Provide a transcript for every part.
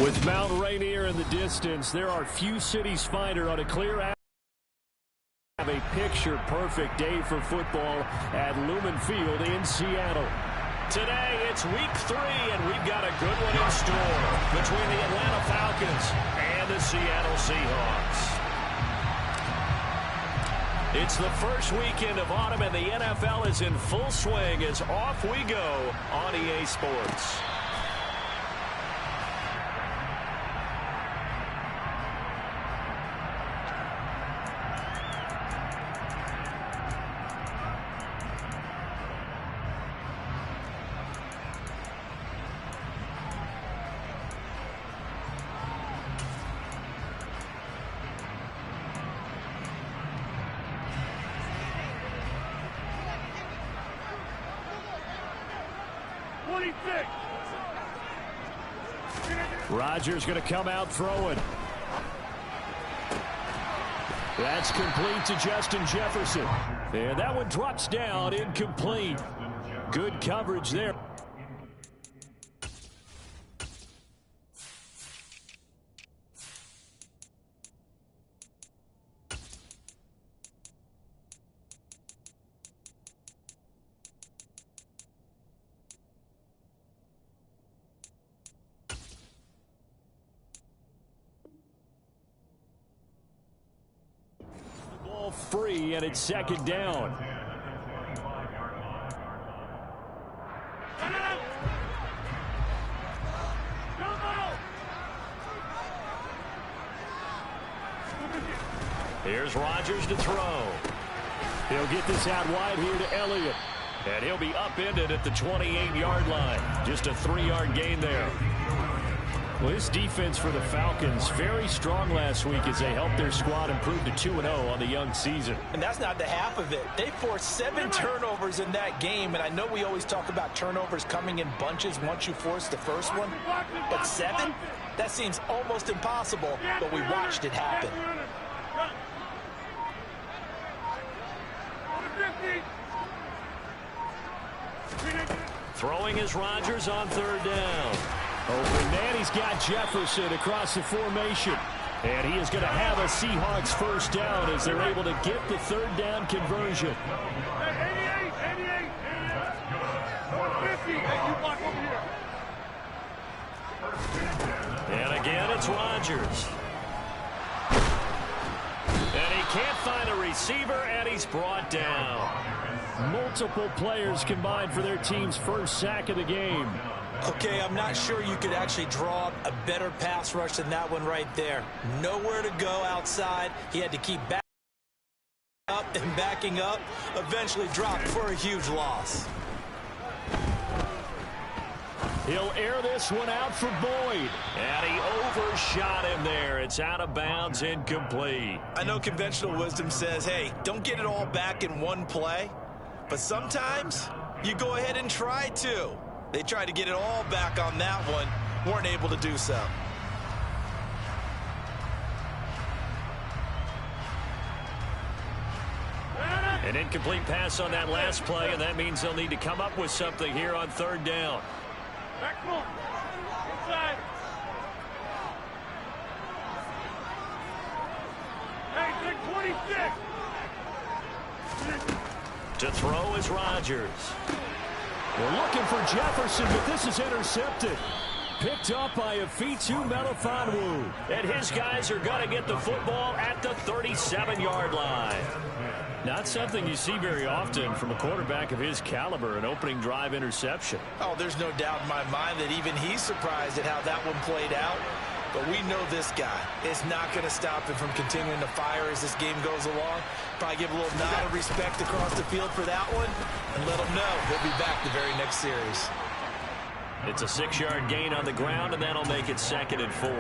With Mount Rainier in the distance, there are few cities finer on a clear have a picture-perfect day for football at Lumen Field in Seattle. Today, it's week 3, and we've got a good one in store between the Atlanta Falcons and the Seattle Seahawks. It's the first weekend of autumn, and the NFL is in full swing as off we go on EA Sports. Rodgers going to come out throwing. That's complete to Justin Jefferson. And that one drops down incomplete. Good coverage there. Free, and it's second down. Here's Rodgers to throw. He'll get this out wide here to Elliott. And he'll be upended at the 28-yard line. Just a 3-yard gain there. Well, this defense for the Falcons, very strong last week as they helped their squad improve to 2-0 on the young season. And that's not the half of it. They forced 7 turnovers in that game, and I know we always talk about turnovers coming in bunches once you force the first one, but 7? That seems almost impossible, but we watched it happen. Throwing is Rodgers on third down. Open man, he's got Jefferson across the formation. And he is going to have a Seahawks first down as they're able to get the third down conversion. 88, 50. You block over here. And again, it's Rodgers. And he can't find a receiver, and he's brought down. Multiple players combined for their team's first sack of the game. Okay, I'm not sure you could actually draw up a better pass rush than that one right there. Nowhere to go outside. He had to keep backing up and backing up. Eventually dropped for a huge loss. He'll air this one out for Boyd. And he overshot him there. It's out of bounds, incomplete. I know conventional wisdom says, hey, don't get it all back in one play. But sometimes you go ahead and try to. They tried to get it all back on that one. Weren't able to do so. An incomplete pass on that last play, and that means they'll need to come up with something here on third down. Back full. Inside. Hey, take 26. To throw is Rodgers. We're looking for Jefferson, but this is intercepted. Picked up by Afitu Melifonwu. And his guys are going to get the football at the 37-yard line. Not something you see very often from a quarterback of his caliber, an opening drive interception. Oh, there's no doubt in my mind that even he's surprised at how that one played out. But we know this guy is not going to stop him from continuing to fire as this game goes along. Probably give a little nod of respect across the field for that one and let him know he'll be back the very next series. It's a 6-yard gain on the ground, and that'll make it 2nd and 4.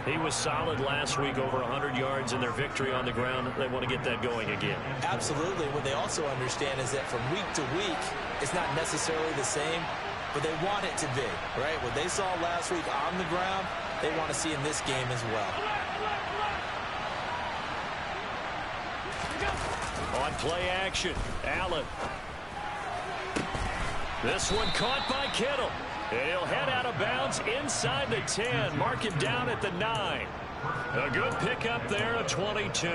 He was solid last week, over 100 yards in their victory on the ground. They want to get that going again. Absolutely. What they also understand is that from week to week, it's not necessarily the same, but they want it to be, right? What they saw last week on the ground, they want to see in this game as well. On play action, Allen. This one caught by Kittle. And he'll head out of bounds inside the 10. Mark him down at the 9. A good pickup there of 22.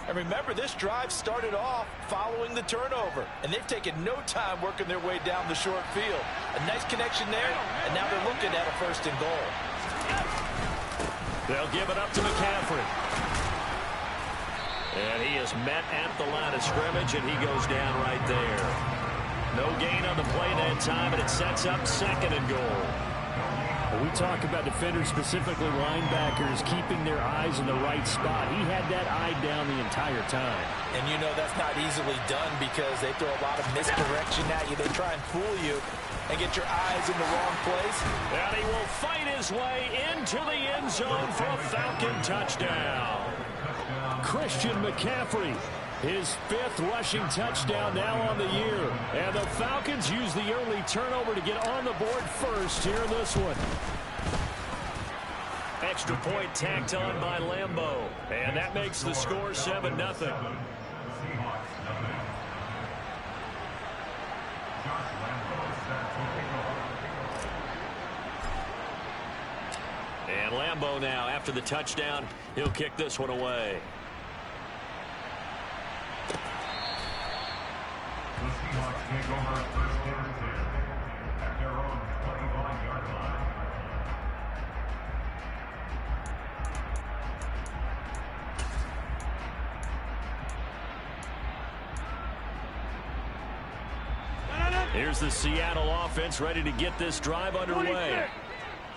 And remember, this drive started off following the turnover. And they've taken no time working their way down the short field. A nice connection there, and now they're looking at a 1st and goal. They'll give it up to McCaffrey. And he is met at the line of scrimmage, and he goes down right there. No gain on the play that time, and it sets up 2nd and goal. We talk about defenders, specifically linebackers, keeping their eyes in the right spot. He had that eye down the entire time. And you know that's not easily done because they throw a lot of misdirection at you. They try and fool you and get your eyes in the wrong place. And he will fight his way into the end zone for a Falcon touchdown. Christian McCaffrey, his 5th rushing touchdown now on the year. And the Falcons use the early turnover to get on the board first here in this one. Extra point tacked on by Lambeau. And that makes the score 7-0. And Lambeau now, after the touchdown, he'll kick this one away. The Seahawks take over 1st and 10 at their own 25-yard line. Here's the Seattle offense ready to get this drive underway.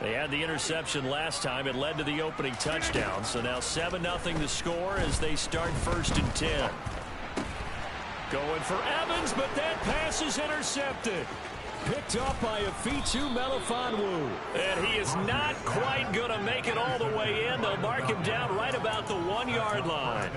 They had the interception last time. It led to the opening touchdown. So now 7-0 the score as they start 1st and 10. Going for Evans, but that pass is intercepted. Picked up by Afitu Melifonwu. And he is not quite going to make it all the way in. They'll mark him down right about the 1-yard line.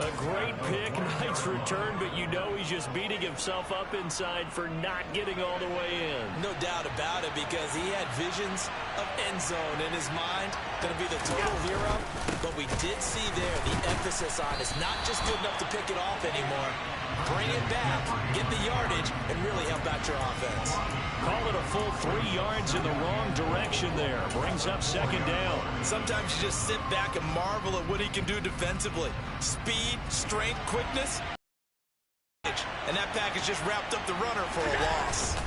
A great pick, nice return, but you know he's just beating himself up inside for not getting all the way in. No doubt about it, because he had visions of end zone in his mind. Going to be the total hero. But we did see there the emphasis on it's not just good enough to pick it off anymore. Bring it back, get the yardage, and really help out your offense. Call it a full 3 yards in the wrong direction there. Brings up 2nd down. Sometimes you just sit back and marvel at what he can do defensively. Speed, strength, quickness. And that package just wrapped up the runner for a loss.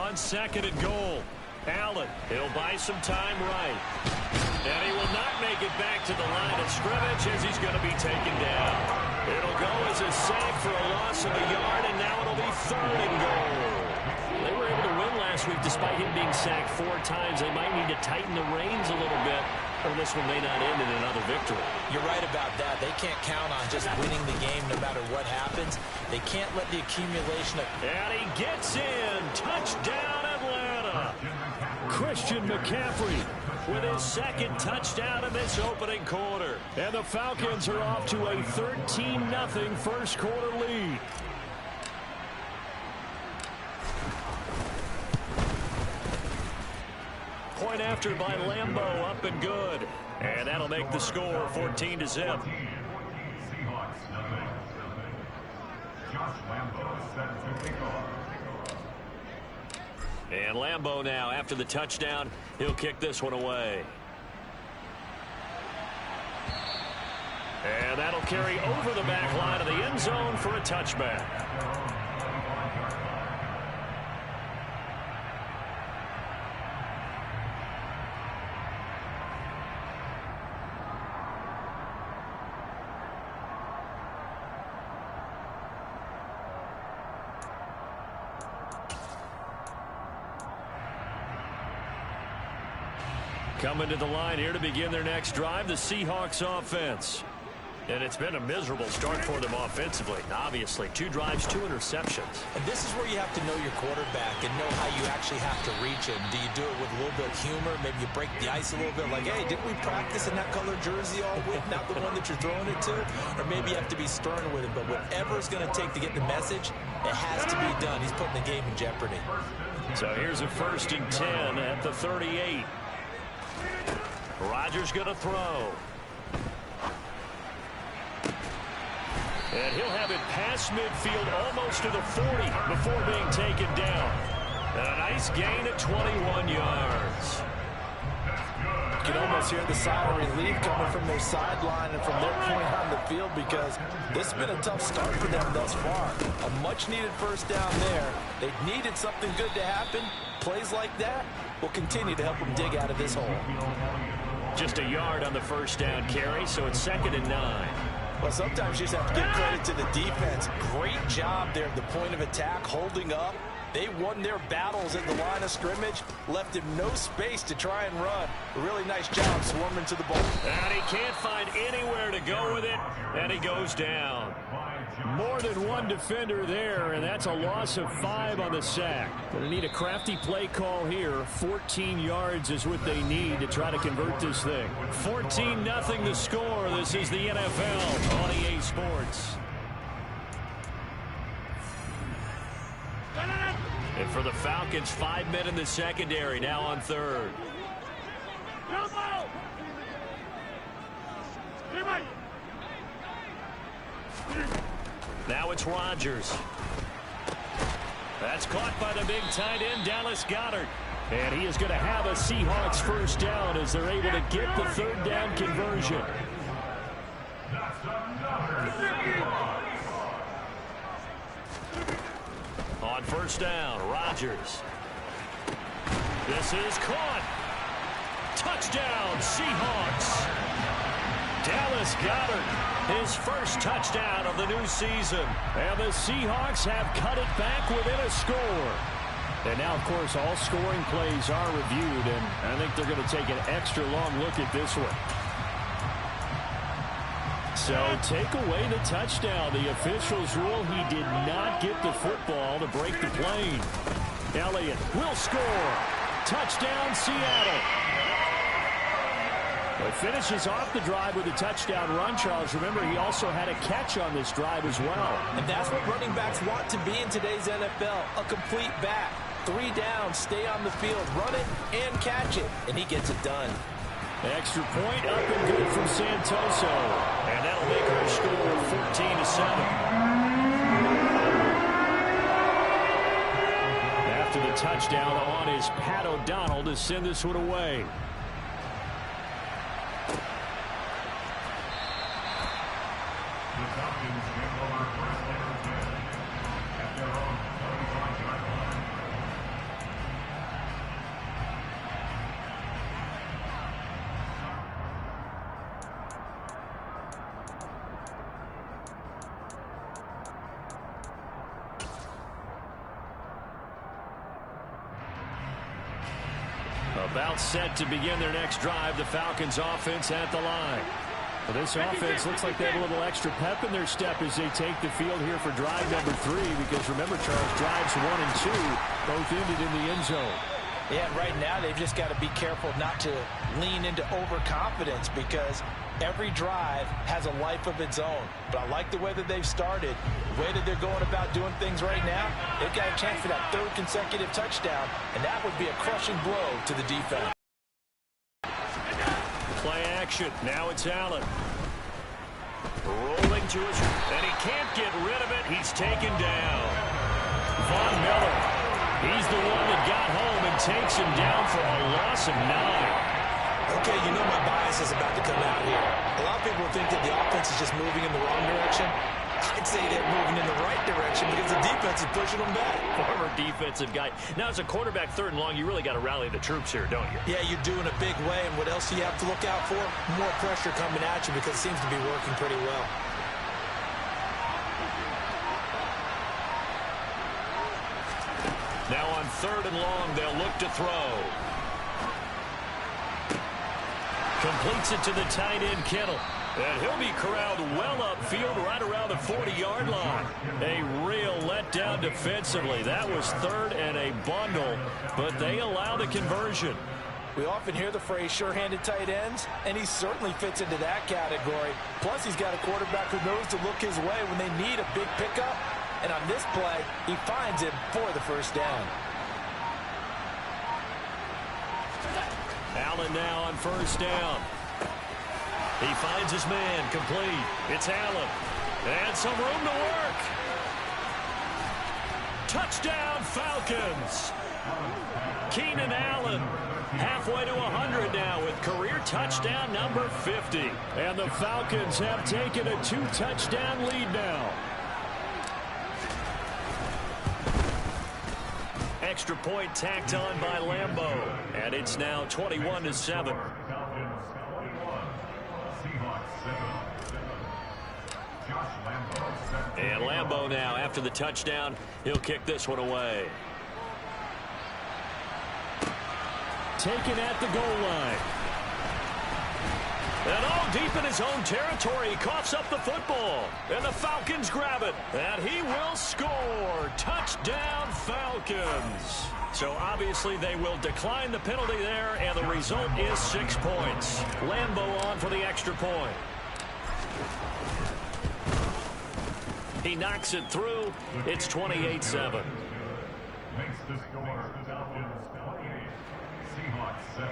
On 2nd and goal. Allen, he'll buy some time right. And he will not make it back to the line of scrimmage as he's going to be taken down. It'll go as a sack for a loss of a yard, and now it'll be 3rd and goal. They were able to win last week despite him being sacked 4 times. They might need to tighten the reins a little bit, or this one may not end in another victory. You're right about that. They can't count on just winning the game no matter what happens. They can't let the accumulation of... And he gets in. Touchdown, Atlanta. Christian McCaffrey with his 2nd touchdown in this opening quarter. And the Falcons are off to a 13-0 first quarter lead. Point after by Lambeau, up and good. And that'll make the score 14-0. Seahawks nothing. Josh Lambeau set to kick off. And Lambeau now, after the touchdown, he'll kick this one away. And that'll carry over the back line of the end zone for a touchback. Coming to the line here to begin their next drive, the Seahawks offense. And it's been a miserable start for them offensively. Obviously, 2 drives, 2 interceptions. And this is where you have to know your quarterback and know how you actually have to reach him. Do you do it with a little bit of humor? Maybe you break the ice a little bit like, hey, didn't we practice in that color jersey all week? Not the one that you're throwing it to? Or maybe you have to be stern with him. But whatever it's going to take to get the message, it has to be done. He's putting the game in jeopardy. So here's a 1st and 10 at the 38. Rodgers going to throw. And he'll have it past midfield almost to the 40 before being taken down. A nice gain of 21 yards. You can almost hear the sigh of relief coming from their sideline and from their point on the field, because this has been a tough start for them thus far. A much-needed first down there. They needed something good to happen. Plays like that will continue to help them dig out of this hole. Just a yard on the first down carry, so it's 2nd and 9. Well, sometimes you just have to give credit to the defense. Great job there at the point of attack, holding up. They won their battles at the line of scrimmage, left him no space to try and run. A really nice job swarming to the ball. And he can't find anywhere to go with it, and he goes down. More than one defender there, and that's a loss of 5 on the sack. Going to need a crafty play call here. 14 yards is what they need to try to convert this thing. 14-0 the score. This is the NFL on EA Sports. And for the Falcons, 5 men in the secondary, now on 3rd. Now it's Rodgers. That's caught by the big tight end, Dallas Goedert. And he is going to have a Seahawks first down as they're able to get the 3rd down conversion. On first down, Rodgers. This is caught. Touchdown, Seahawks. Dallas Goedert, his first touchdown of the new season. And the Seahawks have cut it back within a score. And now, of course, all scoring plays are reviewed, and I think they're going to take an extra long look at this one. So take away the touchdown. The officials rule he did not get the football to break the plane. Elliott will score. Touchdown, Seattle. Well, finishes off the drive with a touchdown run, Charles. Remember, he also had a catch on this drive as well. And that's what running backs want to be in today's NFL, a complete back. 3 downs, stay on the field, run it, and catch it. And he gets it done. Extra point up and good from Santoso. And that'll make our score 14-7. After the touchdown on is Pat O'Donnell to send this one away. The Falcons get over first and 10 at their own 35-yard line. About set to begin their next drive, the Falcons offense at the line. Well, this offense looks like they have a little extra pep in their step as they take the field here for drive number 3, because remember, Charles, drives 1 and 2 both ended in the end zone. Yeah, right now they've just got to be careful not to lean into overconfidence, because every drive has a life of its own. But I like the way that they've started, the way that they're going about doing things right now. They've got a chance for that 3rd consecutive touchdown, and that would be a crushing blow to the defense. Play action. Now it's Allen. Rolling to his, and he can't get rid of it. He's taken down. Von Miller. He's the one that got home and takes him down for a loss of 9. Okay, you know my bias is about to come out here. A lot of people think that the offense is just moving in the wrong direction. I'd say they're moving in the right direction because the defense is pushing them back. Former defensive guy. Now, as a quarterback, 3rd and long, you really got to rally the troops here, don't you? Yeah, you do in a big way. And what else do you have to look out for? More pressure coming at you, because it seems to be working pretty well. Now on 3rd and long, they'll look to throw. Completes it to the tight end, Kittle. And he'll be corralled well upfield right around the 40-yard line. A real letdown defensively. That was 3rd and a bundle, but they allow the conversion. We often hear the phrase sure-handed tight ends, and he certainly fits into that category. Plus, he's got a quarterback who knows to look his way when they need a big pickup. And on this play, he finds him for the first down. Allen now on first down. He finds his man, complete. It's Allen. And some room to work. Touchdown, Falcons. Keenan Allen halfway to 100 now with career touchdown number 50. And the Falcons have taken a 2-touchdown lead now. Extra point tacked on by Lambeau. And it's now 21-7. And Lambeau now, after the touchdown, he'll kick this one away. Taken at the goal line. And deep in his own territory, he coughs up the football. And the Falcons grab it. And he will score. Touchdown, Falcons. So obviously they will decline the penalty there, and the result is 6 points. Lambeau on for the extra point. He knocks it through. It's 28-7. Makes the score the Falcons 28, Seahawks 7.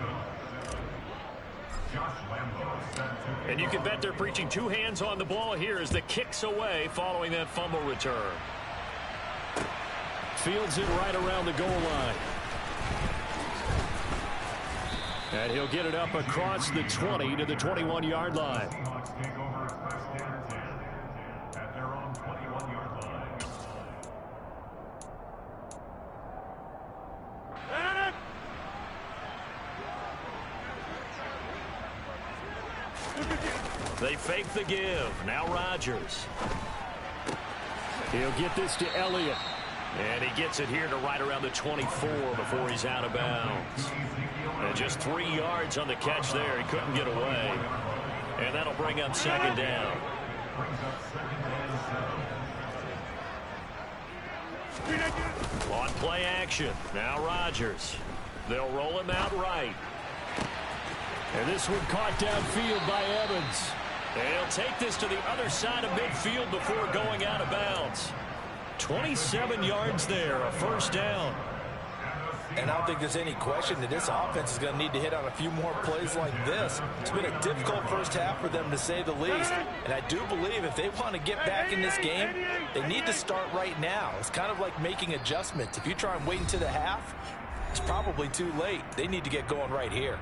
Josh Lambeau sent to. And you can bet they're preaching two hands on the ball here as the kick's away following that fumble return. Fields it right around the goal line. And he'll get it up across the 20 to the 21-yard line. Seahawks take over first down 10 at their own 21-yard line. They fake the give. Now Rodgers. He'll get this to Elliott. And he gets it here to right around the 24 before he's out of bounds. And just 3 yards on the catch there. He couldn't get away. And that'll bring up second down. On play action. Now Rodgers. They'll roll him out right. And this one caught downfield by Evans. And he'll take this to the other side of midfield before going out of bounds. 27 yards there, a first down. And I don't think there's any question that this offense is going to need to hit on a few more plays like this. It's been a difficult first half for them, to say the least. And I do believe if they want to get back in this game, they need to start right now. It's kind of like making adjustments. If you try and wait until the half, it's probably too late. They need to get going right here.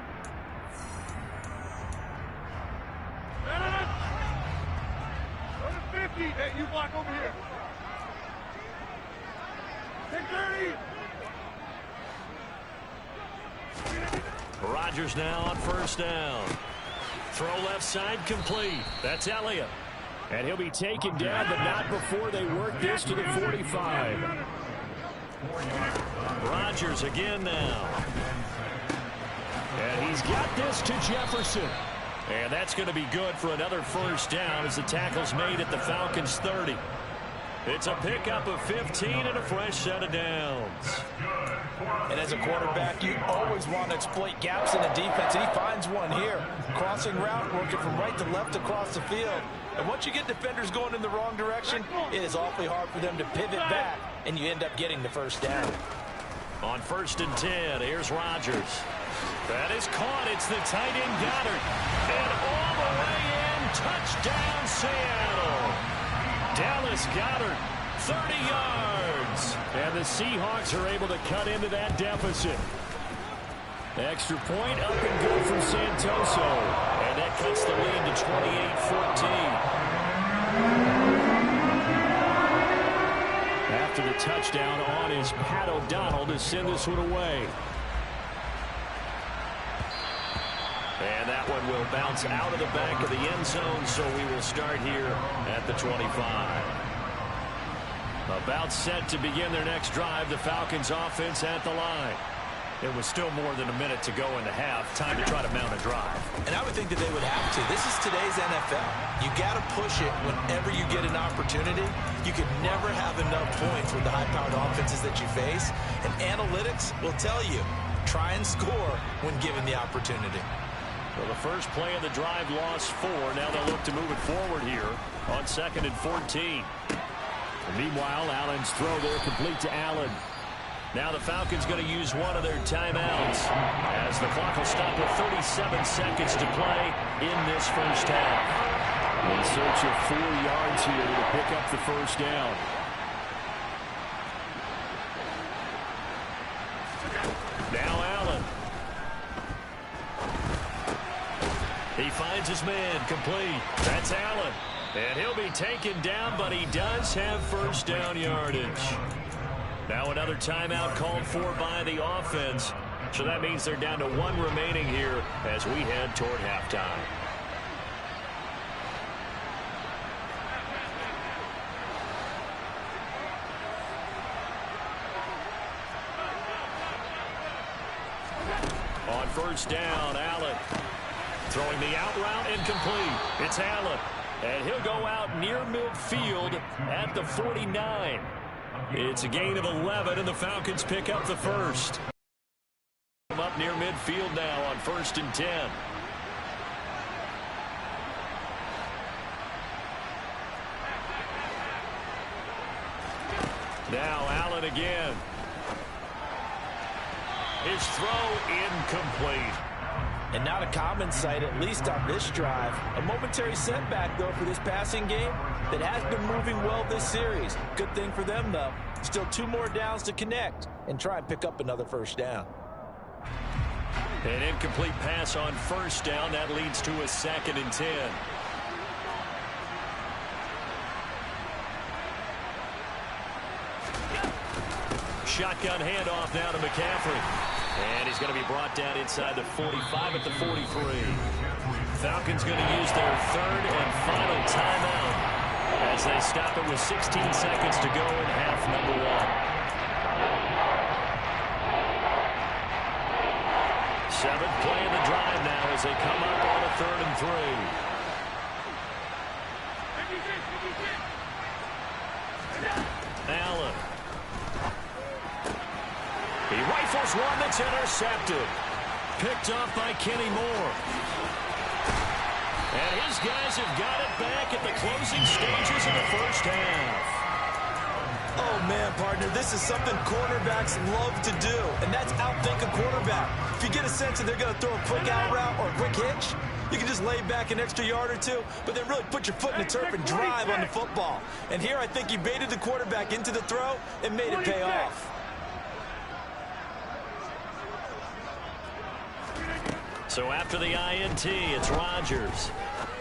Over 50. Hey, you block over here. Take 30. Rodgers now on first down. Throw left side complete. That's Elliott. And he'll be taken down, but not before they work this to the 45. Rodgers again now. And he's got this to Jefferson. And that's going to be good for another first down as the tackle's made at the Falcons' 30. It's a pickup of 15 and a fresh set of downs. And as a quarterback, you always want to exploit gaps in the defense, and he finds one here. Crossing route, working from right to left across the field. And once you get defenders going in the wrong direction, it is awfully hard for them to pivot back, and you end up getting the first down. On 1st and 10, here's Rodgers. That is caught. It's the tight end Goddard. And all the way in, touchdown Seattle. Dallas Goddard, 30 yards. And the Seahawks are able to cut into that deficit. Extra point up and good from Santoso. And that cuts the lead to 28-14. After the touchdown on is Pat O'Donnell to send this one away. And that one will bounce out of the back of the end zone, so we will start here at the 25. About set to begin their next drive, the Falcons offense at the line. It was still more than a minute to go in the half. Time to try to mount a drive. And I would think that they would have to. This is today's NFL. You got to push it whenever you get an opportunity. You can never have enough points with the high-powered offenses that you face. And analytics will tell you, try and score when given the opportunity. Well, the first play of the drive lost 4. Now they'll look to move it forward here on 2nd and 14. And meanwhile, Allen's throw there complete to Allen. Now the Falcons going to use one of their timeouts as the clock will stop with 37 seconds to play in this first half. In search of 4 yards here to pick up the first down. finds his man, complete. That's Allen. And he'll be taken down, but he does have first down yardage. Now another timeout called for by the offense. So that means they're down to 1 remaining here as we head toward halftime. On first down, Allen. Throwing the out route, incomplete. It's Allen. And he'll go out near midfield at the 49. It's a gain of 11, and the Falcons pick up the first. Up near midfield now on 1st and 10. Now Allen again. His throw incomplete. And not a common sight, at least on this drive. A momentary setback, though, for this passing game that has been moving well this series. Good thing for them, though. Still 2 more downs to connect and try and pick up another first down. An incomplete pass on first down. That leads to a 2nd and 10. Shotgun handoff now to McCaffrey. And he's going to be brought down inside the 45 at the 43. Falcons going to use their 3rd and final timeout as they stop it with 16 seconds to go in half number 1. 7th play of the drive now as they come up on a 3rd and 3. Allen. He rifles one that's intercepted. Picked off by Kenny Moore. And his guys have got it back at the closing stages of the first half. Oh, man, partner, this is something cornerbacks love to do, and that's outthink a quarterback. If you get a sense that they're going to throw a quick out route or a quick hitch, you can just lay back an extra yard or 2, but then really put your foot in the turf and drive on the football. And here I think he baited the quarterback into the throw and made it pay off. So after the INT, it's Rodgers.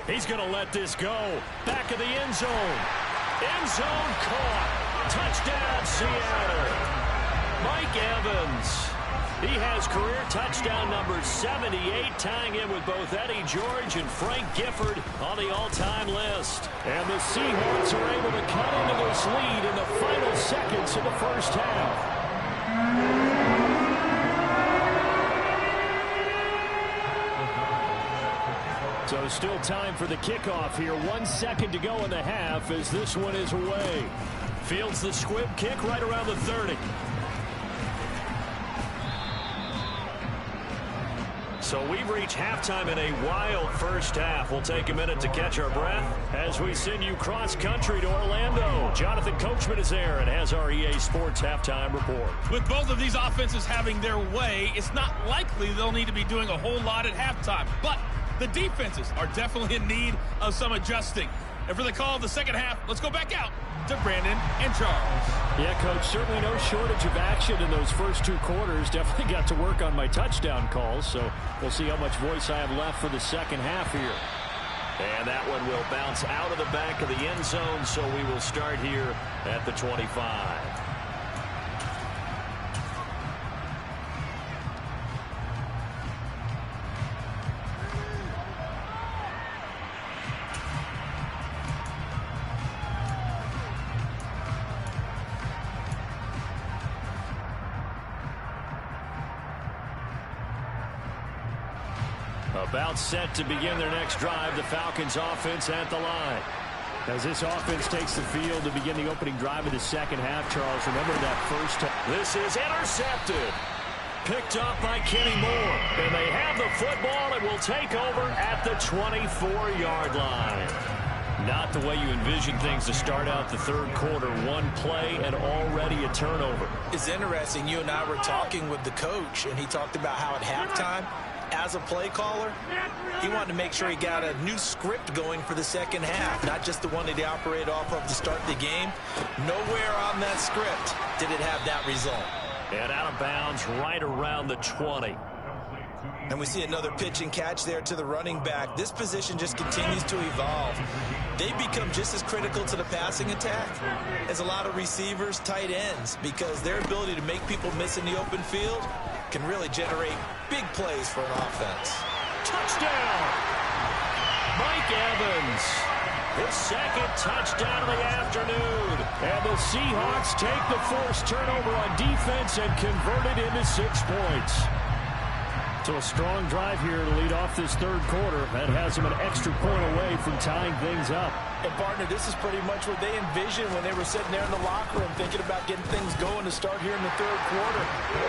He's going to let this go. Back of the end zone. End zone caught. Touchdown, Seattle. Mike Evans. He has career touchdown number 78, tying in with both Eddie George and Frank Gifford on the all-time list. And the Seahawks are able to cut into this lead in the final seconds of the first half. So still time for the kickoff here. 1 second to go in the half as this one is away. Fields the squib kick right around the 30. So we've reached halftime in a wild first half. We'll take a minute to catch our breath as we send you cross-country to Orlando. Jonathan Coachman is there and has our EA Sports halftime report. With both of these offenses having their way, it's not likely they'll need to be doing a whole lot at halftime. But the defenses are definitely in need of some adjusting. And for the call of the second half, let's go back out to Brandon and Charles. Yeah, Coach, certainly no shortage of action in those first 2 quarters. Definitely got to work on my touchdown calls, so we'll see how much voice I have left for the second half here. And that one will bounce out of the back of the end zone, so we will start here at the 25. About set to begin their next drive, the Falcons offense at the line. As this offense takes the field to begin the opening drive of the second half, Charles, remember that first time. This is intercepted. Picked up by Kenny Moore. And they have the football and will take over at the 24-yard line. Not the way you envision things to start out the third quarter. 1 play and already a turnover. It's interesting. You and I were talking with the coach, and he talked about how at halftime, as a play caller, he wanted to make sure he got a new script going for the second half, not just the one that he operated off of to start the game. Nowhere on that script did it have that result. And out of bounds right around the 20. And we see another pitch and catch there to the running back. This position just continues to evolve. They become just as critical to the passing attack as a lot of receivers, tight ends, because their ability to make people miss in the open field can really generate big plays for an offense. Touchdown! Mike Evans. His second touchdown of the afternoon. And the Seahawks take the forced turnover on defense and convert it into 6 points. So a strong drive here to lead off this third quarter. That has them an extra point away from tying things up. And, partner, this is pretty much what they envisioned when they were sitting there in the locker room thinking about getting things going to start here in the third quarter.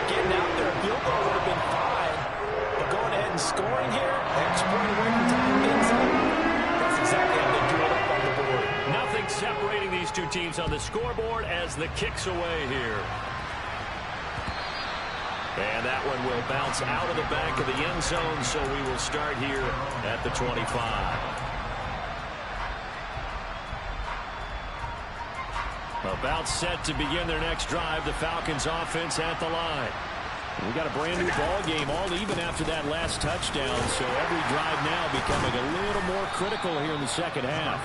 Getting out there, a field goal would have been fine. But going ahead and scoring here, extra point away from tying things up. That's exactly how they drew it up on the board. Nothing separating these two teams on the scoreboard as the kick's away here. And that one will bounce out of the back of the end zone, so we will start here at the 25. About set to begin their next drive, the Falcons offense at the line. We got a brand new ball game, all even after that last touchdown, so every drive now becoming a little more critical here in the second half.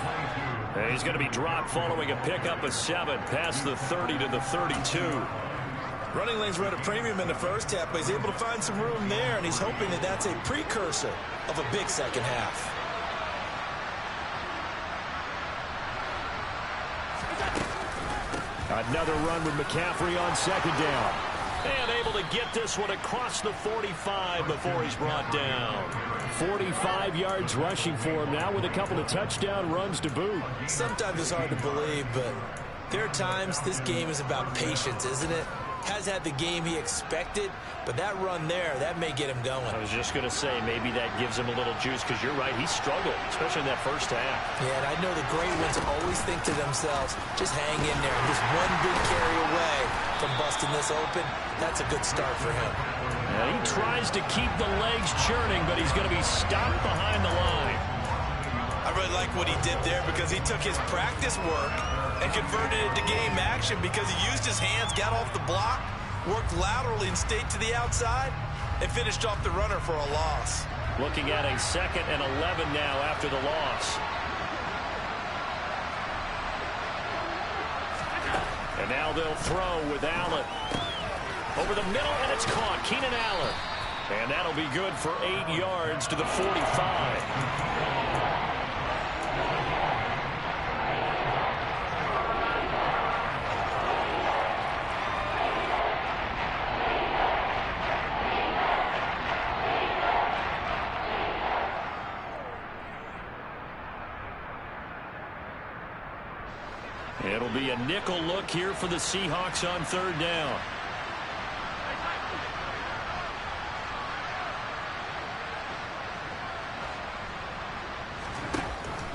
And he's going to be dropped following a pickup of 7 past the 30 to the 32. Running lanes were at a premium in the first half, but he's able to find some room there, and he's hoping that that's a precursor of a big second half. Another run with McCaffrey on second down. And able to get this one across the 45 before he's brought down. 45 yards rushing for him now with a couple of touchdown runs to boot. Sometimes it's hard to believe, but there are times this game is about patience, isn't it? Has had the game he expected, but that run there, that may get him going. I was just going to say, maybe that gives him a little juice, because you're right, he struggled, especially in that first half. Yeah, and I know the great ones always think to themselves, just hang in there, and just one big carry away from busting this open. That's a good start for him. And he tries to keep the legs churning, but he's going to be stopped behind the line. I really like what he did there, because he took his practice work and converted it to game action, because he used his hands, got off the block, worked laterally and stayed to the outside, and finished off the runner for a loss. Looking at a 2nd and 11 now after the loss. And now they'll throw with Allen. Over the middle, and it's caught. Keenan Allen. And that'll be good for 8 yards to the 45. It'll be a nickel look here for the Seahawks on third down.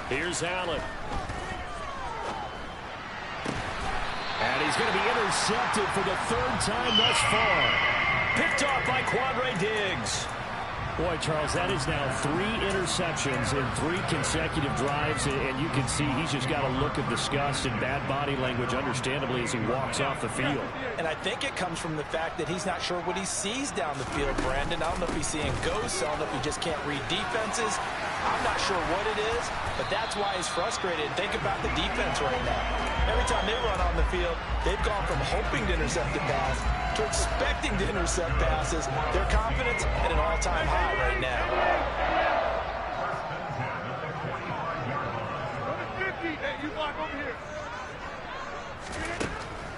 Here's Allen. And he's going to be intercepted for the 3rd time thus far. Picked off by Quandre Diggs. Boy, Charles, that is now 3 interceptions in 3 consecutive drives, and you can see he's just got a look of disgust and bad body language, understandably, as he walks off the field. And I think it comes from the fact that he's not sure what he sees down the field, Brandon. I don't know if he's seeing ghosts. I don't know if he just can't read defenses. I'm not sure what it is, but that's why he's frustrated. Think about the defense right now. Every time they run on the field, they've gone from hoping to intercept the pass to expecting to intercept passes. Their confidence at an all-time high right now. Hey, you block over here.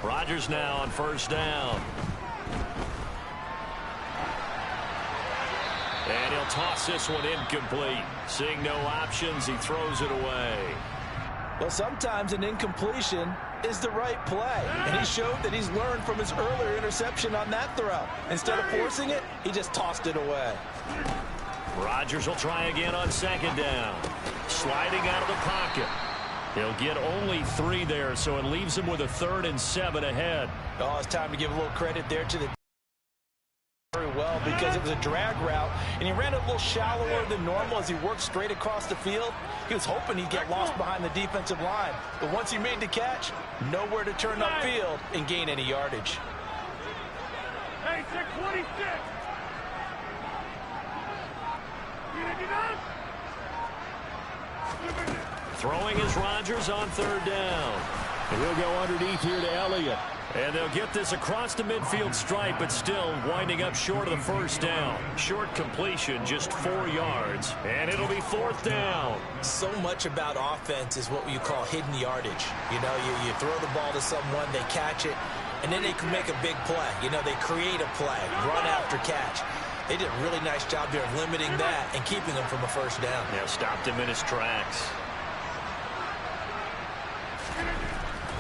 Rodgers now on first down. And he'll toss this one incomplete. Seeing no options, he throws it away. Well, sometimes an incompletion is the right play. And he showed that he's learned from his earlier interception on that throw. Instead of forcing it, he just tossed it away. Rodgers will try again on second down. Sliding out of the pocket. He'll get only 3 there, so it leaves him with a 3rd and 7 ahead. Oh, it's time to give a little credit there to the very well, because it was a drag route, and he ran a little shallower than normal as he worked straight across the field. He was hoping he'd get lost behind the defensive line, but once he made the catch, nowhere to turn upfield and gain any yardage. Hey, 626. Throwing is Rodgers on third down. And he'll go underneath here to Elliott. And they'll get this across the midfield stripe, but still winding up short of the first down. Short completion, just 4 yards, and it'll be fourth down. So much about offense is what you call hidden yardage. You know, you throw the ball to someone, they catch it, and then they can make a big play. You know, they create a play, run after catch. They did a really nice job here of limiting that and keeping him from a first down. Yeah, stopped him in his tracks.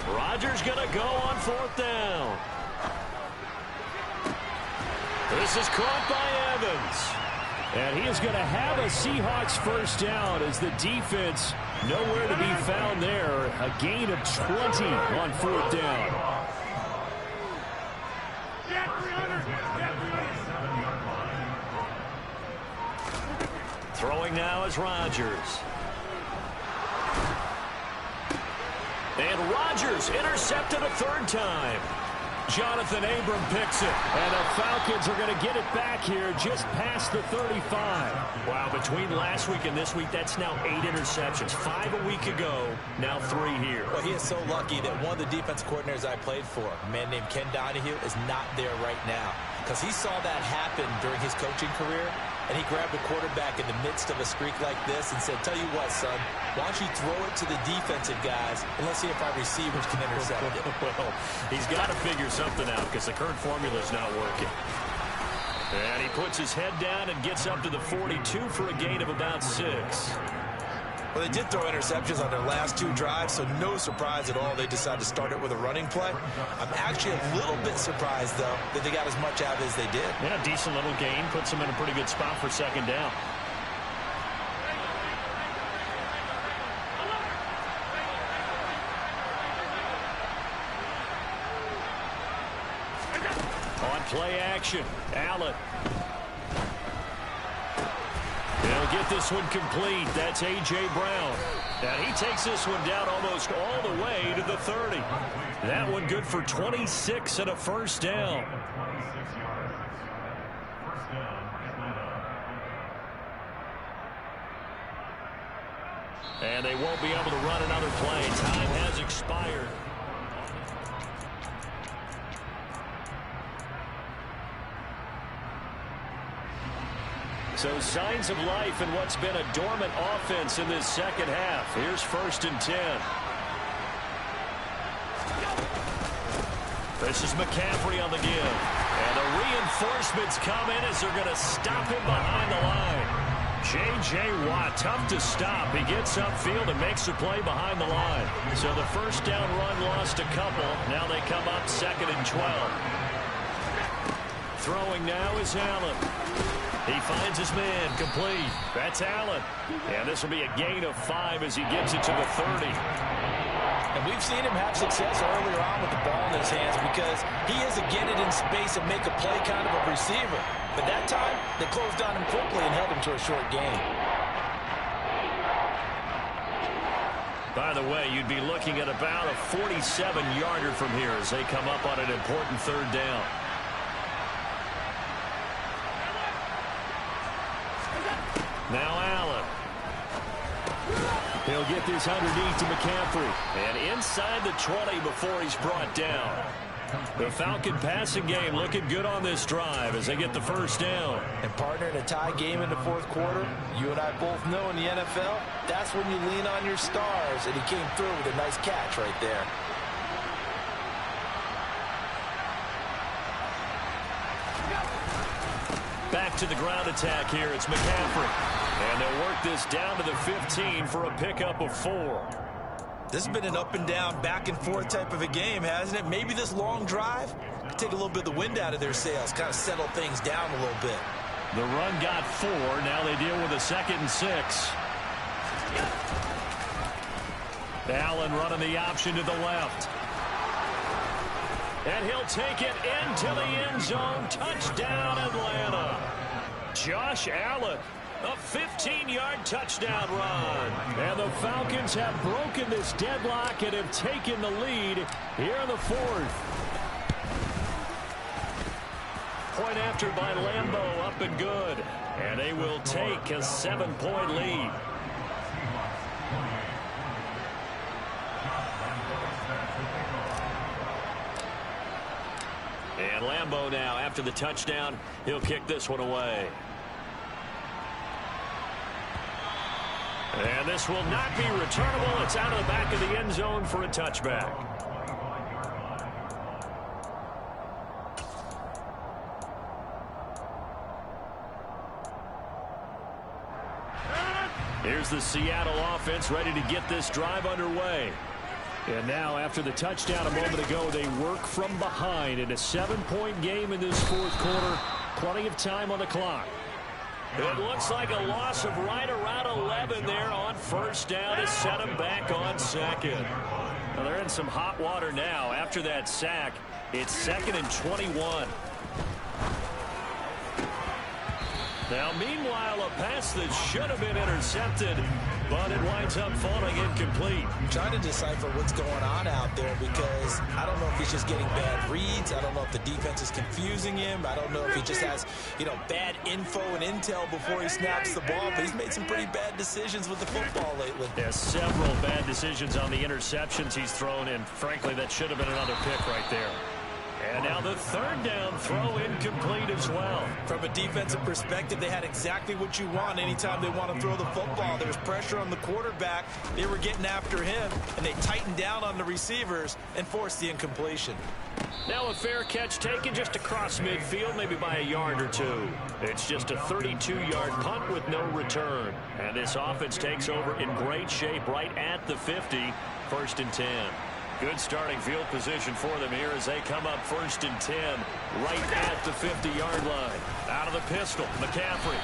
Rodgers going to go on fourth down. This is caught by Evans. And he is going to have a Seahawks first down as the defense nowhere to be found there. A gain of 20 on fourth down. Throwing now is Rodgers. And Rodgers intercepted a third time. Jonathan Abram picks it. And the Falcons are going to get it back here just past the 35. Wow, between last week and this week, that's now 8 interceptions. 5 a week ago, now 3 here. Well, he is so lucky that one of the defense coordinators I played for, a man named Ken Donahue, is not there right now. Because he saw that happen during his coaching career, and he grabbed a quarterback in the midst of a streak like this and said, tell you what, son, why don't you throw it to the defensive guys, and let's see if our receivers can intercept it. Well, he's got to figure something out because the current formula is not working. And he puts his head down and gets up to the 42 for a gain of about 6. Well, they did throw interceptions on their last 2 drives, so no surprise at all they decided to start it with a running play. I'm actually a little bit surprised, though, that they got as much out as they did. Yeah, decent little gain. Puts them in a pretty good spot for second down. On play action, Allen. He'll get this one complete. That's A.J. Brown. And he takes this one down almost all the way to the 30. That one good for 26 and a first down. And they won't be able to run another play. Time has expired. So signs of life in what's been a dormant offense in this second half. Here's 1st and 10. This is McCaffrey on the give. And the reinforcements come in as they're going to stop him behind the line. J.J. Watt, tough to stop. He gets upfield and makes the play behind the line. So the first down run lost a couple. Now they come up 2nd and 12. Throwing now is Allen. He finds his man complete. That's Allen. And this will be a gain of 5 as he gets it to the 30. And we've seen him have success earlier on with the ball in his hands because he is a get it in space and make a play kind of a receiver. But that time, they closed on him quickly and held him to a short gain. By the way, you'd be looking at about a 47-yarder from here as they come up on an important third down. Now Allen. He'll get this underneath to McCaffrey. And inside the 20 before he's brought down. The Falcon passing game looking good on this drive as they get the first down. And partner, in a tie game in the 4th quarter, you and I both know in the NFL, that's when you lean on your stars. And he came through with a nice catch right there. Back to the ground attack here. It's McCaffrey. And they'll work this down to the 15 for a pickup of 4. This has been an up and down, back and forth type of a game, hasn't it? Maybe this long drive could take a little bit of the wind out of their sails, kind of settle things down a little bit. The run got 4. Now they deal with a 2nd and 6. Allen running the option to the left. And he'll take it into the end zone. Touchdown, Atlanta. Josh Allen, a 15-yard touchdown run. And the Falcons have broken this deadlock and have taken the lead here in the 4th. point after by Lambeau, up and good. And they will take a 7-point lead. And Lambeau now, after the touchdown, he'll kick this one away. And this will not be returnable. It's out of the back of the end zone for a touchback. Here's the Seattle offense ready to get this drive underway. And now, after the touchdown a moment ago, they work from behind in a 7-point game in this fourth quarter. Plenty of time on the clock. It looks like a loss of right around 11 there on first down to set them back on second. Well, they're in some hot water now. After that sack, it's 2nd and 21. Now, meanwhile, a pass that should have been intercepted, but it winds up falling incomplete. I'm trying to decipher what's going on out there because I don't know if he's just getting bad reads. I don't know if the defense is confusing him. I don't know if he just has, bad info and intel before he snaps the ball. But he's made some pretty bad decisions with the football lately. Yeah, several bad decisions on the interceptions he's thrown, and frankly, that should have been another pick right there. And now the third down throw incomplete as well. From a defensive perspective, they had exactly what you want anytime they want to throw the football. There was pressure on the quarterback. They were getting after him, and they tightened down on the receivers and forced the incompletion. Now a fair catch taken just across midfield, maybe by a yard or two. It's just a 32-yard punt with no return. And this offense takes over in great shape right at the 50, 1st and 10. Good starting field position for them here as they come up 1st and 10 right at the 50-yard line. Out of the pistol, McCaffrey.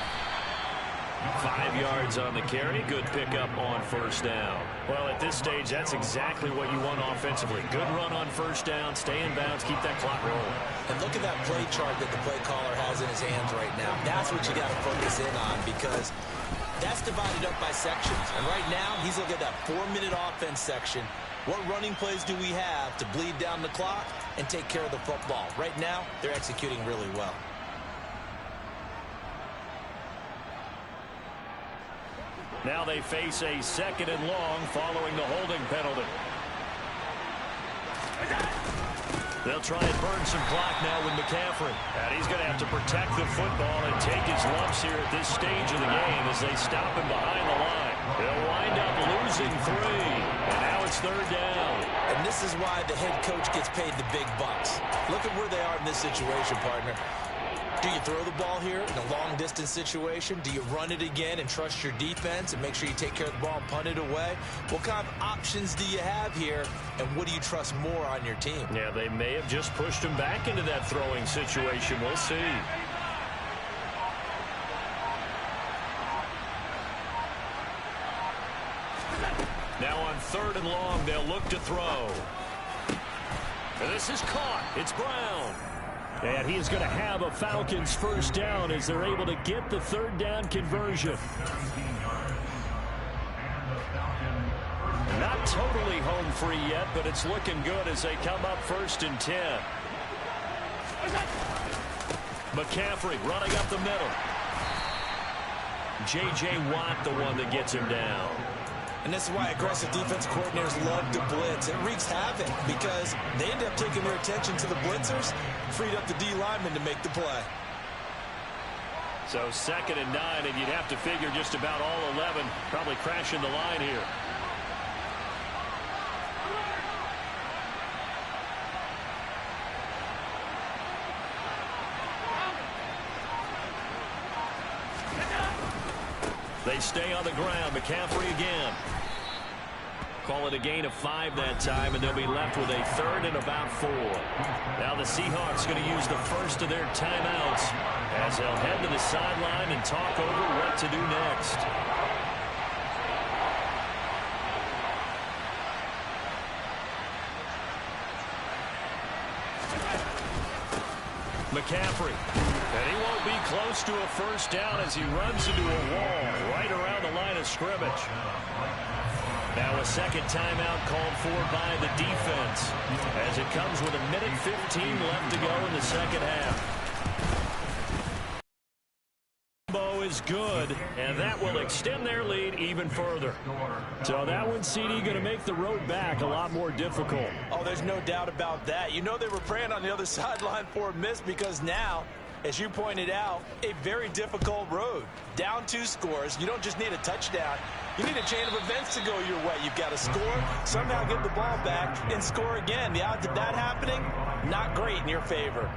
5 yards on the carry. Good pickup on first down. Well, at this stage, that's exactly what you want offensively. Good run on first down, stay in bounds, keep that clock rolling. And look at that play chart that the play caller has in his hands right now. That's what you got to focus in on because that's divided up by sections. And right now, he's looking at that 4-minute offense section. What running plays do we have to bleed down the clock and take care of the football? Right now, they're executing really well. Now they face a 2nd and long following the holding penalty. They'll try and burn some clock now with McCaffrey. And he's going to have to protect the football and take his lumps here at this stage of the game as they stop him behind the line. They'll wind up losing 3. And now it's 3rd down. And this is why the head coach gets paid the big bucks. Look at where they are in this situation, partner. Do you throw the ball here in a long-distance situation? Do you run it again and trust your defense and make sure you take care of the ball and punt it away? What kind of options do you have here, and what do you trust more on your team? Yeah, they may have just pushed him back into that throwing situation. We'll see. Now on 3rd and long, they'll look to throw. And this is caught. It's Brown. And he's going to have a Falcons first down as they're able to get the 3rd down conversion. Not totally home free yet, but it's looking good as they come up 1st and 10. McCaffrey running up the middle. J.J. Watt the one that gets him down. And this is why aggressive defensive coordinators love to blitz. It wreaks havoc because they end up taking their attention to the blitzers, freed up the D lineman to make the play. So 2nd and 9, and you'd have to figure just about all 11 probably crashing the line here. They stay on the ground. McCaffrey again. Call it a gain of 5 that time, and they'll be left with a 3rd and about 4. Now the Seahawks going to use the first of their timeouts as they'll head to the sideline and talk over what to do next. McCaffrey. And he won't be close to a first down as he runs into a wall right around the line of scrimmage. Now a 2nd timeout called for by the defense as it comes with 1:15 left to go in the 2nd half. is good, and that will extend their lead even further. So that one, CD, going to make the road back a lot more difficult. Oh, there's no doubt about that. You know they were praying on the other sideline for a miss because now, as you pointed out, a very difficult road. Down 2 scores. You don't just need a touchdown. You need a chain of events to go your way. You've got to score, somehow get the ball back, and score again. The odds of that happening, not great in your favor.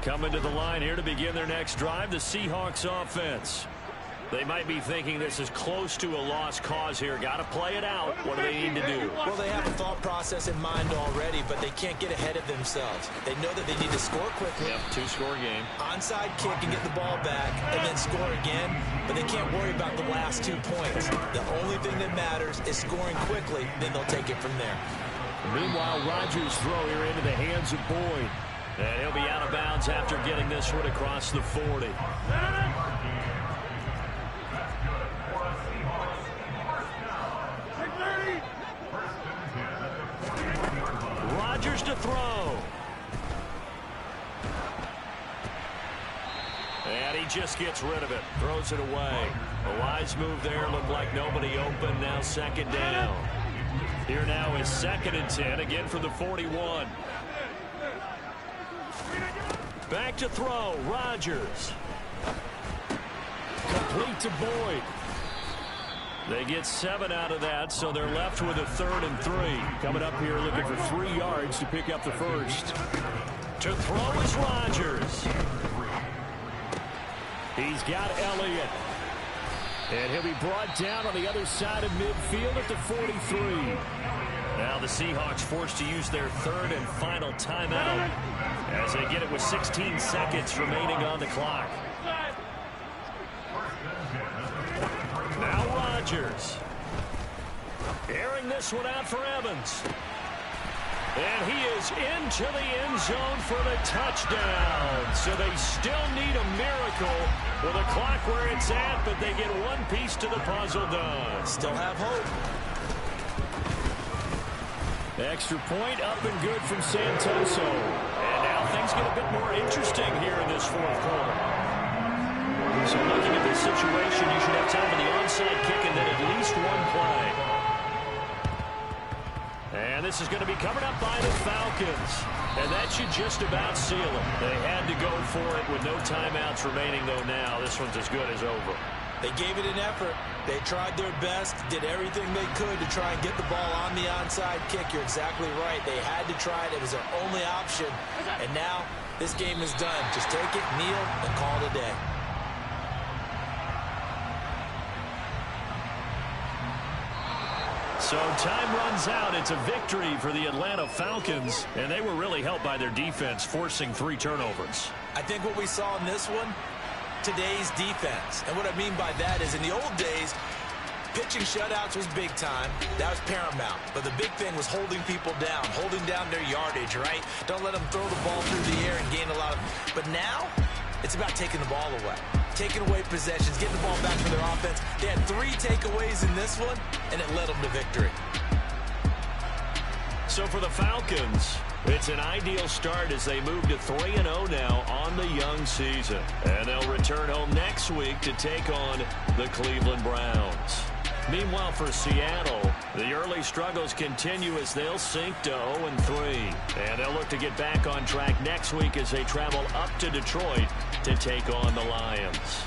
Coming to the line here to begin their next drive, the Seahawks offense. They might be thinking this is close to a lost cause here. Got to play it out. What do they need to do? Well, they have a thought process in mind already, but they can't get ahead of themselves. They know that they need to score quickly. Yep, 2-score game. Onside kick and get the ball back and then score again, but they can't worry about the last 2 points. The only thing that matters is scoring quickly, then they'll take it from there. Meanwhile, Rodgers' throw here into the hands of Boyd. And he'll be out of bounds after getting this one across the 40. Rodgers to throw. And he just gets rid of it. Throws it away. A wise move there. Looked like nobody open. Now 2nd down. Here now is 2nd and 10. Again from the 41. Back to throw. Rodgers. Complete to Boyd. They get 7 out of that, so they're left with a 3rd and 3. Coming up here looking for 3 yards to pick up the first. To throw is Rodgers. He's got Elliott. And he'll be brought down on the other side of midfield at the 43. Now the Seahawks forced to use their 3rd and final timeout as they get it with 16 seconds remaining on the clock. Now Rodgers. Airing this one out for Evans. And he is into the end zone for the touchdown. So they still need a miracle with a clock where it's at, but they get one piece to the puzzle done. Still have hope. Extra point up and good from Santoso. And now things get a bit more interesting here in this 4th quarter. So looking at this situation, you should have time for the onside kick and then at least one play. And this is going to be covered up by the Falcons. And that should just about seal it. They had to go for it with no timeouts remaining, though now this one's as good as over. They gave it an effort. They tried their best, did everything they could to try and get the ball on the onside kick. You're exactly right. They had to try it. It was their only option. And now this game is done. Just take it, kneel, and call it a day. So time runs out. It's a victory for the Atlanta Falcons, and they were really helped by their defense, forcing 3 turnovers. I think what we saw in this one, today's defense. And what I mean by that is in the old days, pitching shutouts was big time. That was paramount. But the big thing was holding people down, holding down their yardage, right? Don't let them throw the ball through the air and gain a lot of... But now, it's about taking the ball away. Taking away possessions, getting the ball back for their offense. They had 3 takeaways in this one, and it led them to victory. So for the Falcons, it's an ideal start as they move to 3-0 now on the young season. And they'll return home next week to take on the Cleveland Browns. Meanwhile, for Seattle, the early struggles continue as they'll sink to 0-3. And they'll look to get back on track next week as they travel up to Detroit to take on the Lions.